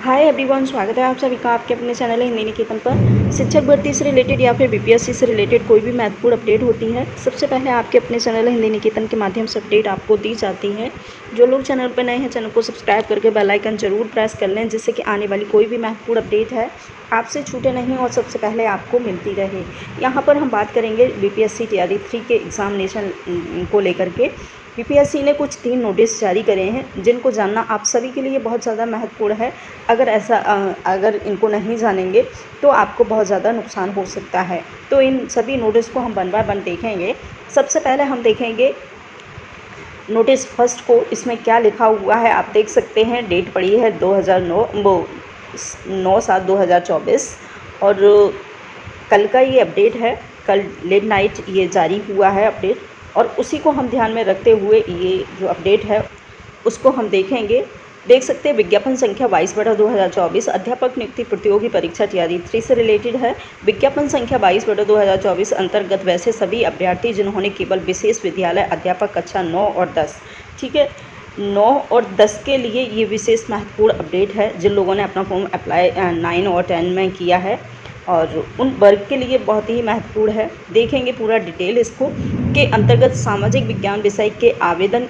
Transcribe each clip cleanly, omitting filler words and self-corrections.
Hi everyone, स्वागत है आप सभी का आपके अपने चैनल हिंदी निकेतन पर। शिक्षक भर्ती से रिलेटेड या फिर बीपीएससी से रिलेटेड कोई भी महत्वपूर्ण अपडेट होती है, सबसे पहले आपके अपने चैनल हिंदी निकेतन के माध्यम से अपडेट आपको दी जाती है। जो लोग चैनल पर नए हैं, चैनल को सब्सक्राइब करके बेल आइकन जरूर प्रेस कर लें, जिससे कि आने वाली कोई भी महत्वपूर्ण अपडेट है आपसे छूटे नहीं और सबसे पहले आपको मिलती रहे। यहाँ पर हम बात करेंगे बीपीएससी तैयारी 3 के एग्जामिनेशन को लेकर के। बीपीएससी ने कुछ 3 नोटिस जारी करे हैं, जिनको जानना आप सभी के लिए बहुत ज़्यादा महत्वपूर्ण है। अगर इनको नहीं जानेंगे तो आपको बहुत ज़्यादा नुकसान हो सकता है। तो इन सभी नोटिस को हम वन बाय वन देखेंगे। सबसे पहले हम देखेंगे नोटिस फर्स्ट को। इसमें क्या लिखा हुआ है आप देख सकते हैं। डेट पड़ी है 9/7/2024 और कल का ये अपडेट है। कल लेट नाइट ये जारी हुआ है अपडेट, और उसी को हम ध्यान में रखते हुए ये जो अपडेट है उसको हम देखेंगे। देख सकते हैं विज्ञापन संख्या 22/2024 अध्यापक नियुक्ति प्रतियोगी परीक्षा तैयारी 3 से रिलेटेड है। विज्ञापन संख्या 22/2024 अंतर्गत वैसे सभी अभ्यर्थी जिन्होंने केवल विशेष विद्यालय अध्यापक कक्षा 9 और 10, ठीक है, 9 और 10 के लिए ये विशेष महत्वपूर्ण अपडेट है। जिन लोगों ने अपना फॉर्म अप्लाई 9 और 10 में किया है, और उन वर्ग के लिए बहुत ही महत्वपूर्ण है। देखेंगे पूरा डिटेल इसको के अंतर्गत सामाजिक विज्ञान विषय के आवेदन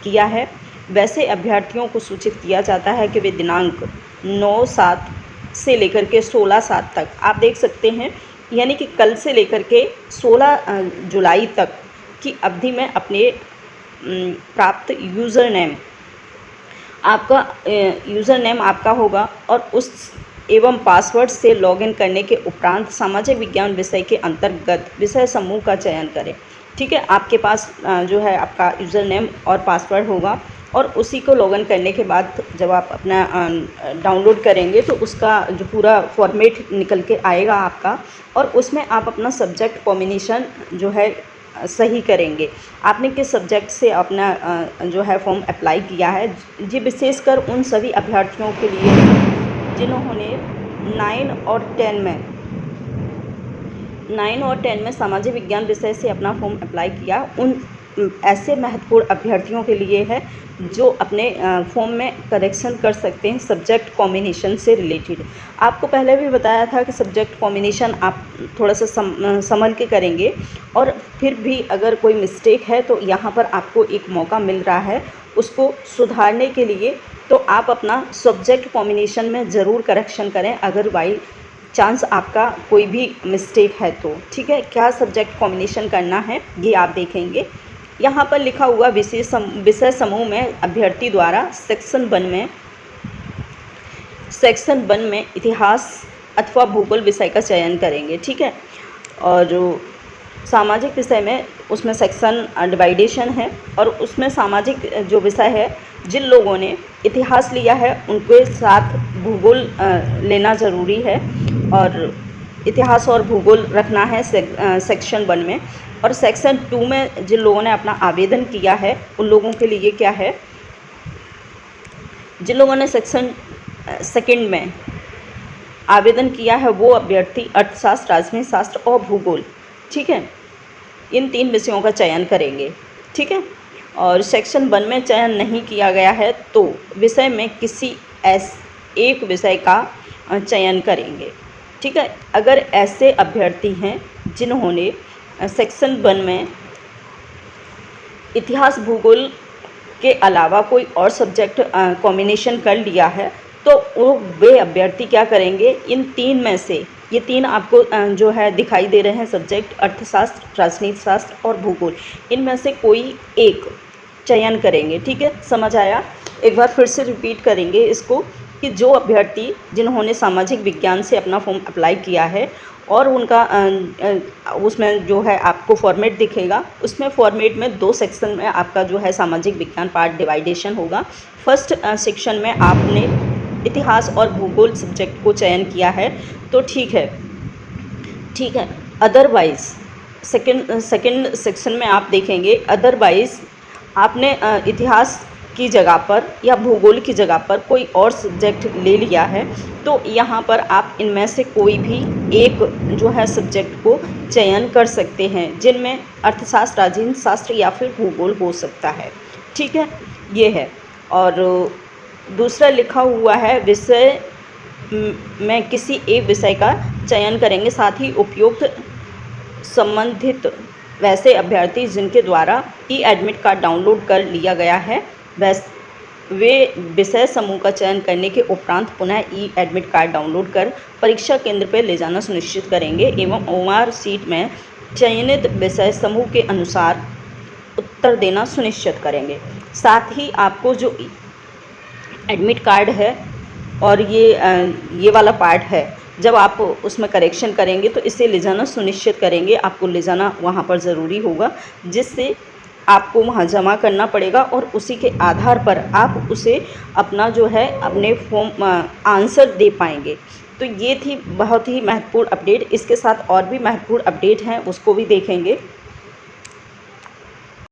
किया है, वैसे अभ्यर्थियों को सूचित किया जाता है कि वे दिनांक 9/7 से लेकर के 16/7 तक, आप देख सकते हैं, यानी कि कल से लेकर के 16 जुलाई तक की अवधि में अपने प्राप्त यूज़र नेम आपका होगा, और उस एवं पासवर्ड से लॉगिन करने के उपरांत सामाजिक विज्ञान विषय के अंतर्गत विषय समूह का चयन करें। ठीक है, आपके पास जो है आपका यूज़र नेम और पासवर्ड होगा, और उसी को लॉगिन करने के बाद जब आप अपना डाउनलोड करेंगे तो उसका जो पूरा फॉर्मेट निकल के आएगा आपका, और उसमें आप अपना सब्जेक्ट कॉम्बिनेशन जो है सही करेंगे। आपने किस सब्जेक्ट से अपना जो है फॉर्म अप्लाई किया है, ये विशेषकर उन सभी अभ्यर्थियों के लिए जिन्होंने 9 और 10 में सामाजिक विज्ञान विषय से अपना फॉर्म अप्लाई किया। उन ऐसे महत्वपूर्ण अभ्यर्थियों के लिए है जो अपने फॉर्म में करेक्शन कर सकते हैं सब्जेक्ट कॉम्बिनेशन से रिलेटेड। आपको पहले भी बताया था कि सब्जेक्ट कॉम्बिनेशन आप थोड़ा सा संभल के करेंगे, और फिर भी अगर कोई मिस्टेक है तो यहाँ पर आपको एक मौका मिल रहा है उसको सुधारने के लिए। तो आप अपना सब्जेक्ट कॉम्बिनेशन में ज़रूर करेक्शन करें अगर बाई चांस आपका कोई भी मिस्टेक है तो। ठीक है, क्या सब्जेक्ट कॉम्बिनेशन करना है ये आप देखेंगे। यहाँ पर लिखा हुआ विषय समूह में अभ्यर्थी द्वारा सेक्शन 1 में इतिहास अथवा भूगोल विषय का चयन करेंगे। ठीक है, और जो सामाजिक विषय में उसमें सेक्शन डिवाइडेशन है, और उसमें सामाजिक जो विषय है जिन लोगों ने इतिहास लिया है उनके साथ भूगोल लेना ज़रूरी है, और इतिहास और भूगोल रखना है सेक्शन 1 में। और सेक्शन 2 में जिन लोगों ने अपना आवेदन किया है उन लोगों के लिए क्या है, जिन लोगों ने सेक्शन 2 में आवेदन किया है वो अभ्यर्थी अर्थशास्त्र, राजनीति शास्त्र और भूगोल, ठीक है, इन 3 विषयों का चयन करेंगे। ठीक है, और सेक्शन 1 में चयन नहीं किया गया है तो विषय में किसी एक विषय का चयन करेंगे। ठीक है, अगर ऐसे अभ्यर्थी हैं जिन्होंने सेक्शन 1 में इतिहास भूगोल के अलावा कोई और सब्जेक्ट कॉम्बिनेशन कर लिया है तो वे अभ्यर्थी क्या करेंगे, इन 3 में से, ये 3 आपको जो है दिखाई दे रहे हैं सब्जेक्ट, अर्थशास्त्र, राजनीति शास्त्र और भूगोल, इनमें से कोई एक चयन करेंगे। ठीक है, समझ आया? एक बार फिर से रिपीट करेंगे इसको कि जो अभ्यर्थी जिन्होंने सामाजिक विज्ञान से अपना फॉर्म अप्लाई किया है और उनका उसमें जो है आपको फॉर्मेट दिखेगा, उसमें फॉर्मेट में 2 सेक्शन में आपका जो है सामाजिक विज्ञान पार्ट डिवाइडेशन होगा। फर्स्ट सेक्शन में आपने इतिहास और भूगोल सब्जेक्ट को चयन किया है तो ठीक है। ठीक है, अदरवाइज़ सेकंड सेक्शन में आप देखेंगे, अदरवाइज़ आपने इतिहास की जगह पर या भूगोल की जगह पर कोई और सब्जेक्ट ले लिया है तो यहाँ पर आप इनमें से कोई भी एक जो है सब्जेक्ट को चयन कर सकते हैं, जिनमें अर्थशास्त्र, राजनीति शास्त्र या फिर भूगोल हो सकता है। ठीक है, ये है। और दूसरा लिखा हुआ है विषय में किसी एक विषय का चयन करेंगे, साथ ही उपयुक्त संबंधित वैसे अभ्यर्थी जिनके द्वारा ई एडमिट कार्ड डाउनलोड कर लिया गया है वे विषय समूह का चयन करने के उपरांत पुनः ई एडमिट कार्ड डाउनलोड कर परीक्षा केंद्र पर ले जाना सुनिश्चित करेंगे एवं ओआर सीट में चयनित विषय समूह के अनुसार उत्तर देना सुनिश्चित करेंगे। साथ ही आपको जो एडमिट कार्ड है और ये वाला पार्ट है, जब आप उसमें करेक्शन करेंगे तो इसे ले जाना सुनिश्चित करेंगे, आपको ले जाना वहाँ पर ज़रूरी होगा, जिससे आपको वहाँ जमा करना पड़ेगा और उसी के आधार पर आप उसे अपना जो है अपने फॉर्म आंसर दे पाएंगे। तो ये थी बहुत ही महत्वपूर्ण अपडेट। इसके साथ और भी महत्वपूर्ण अपडेट हैं, उसको भी देखेंगे।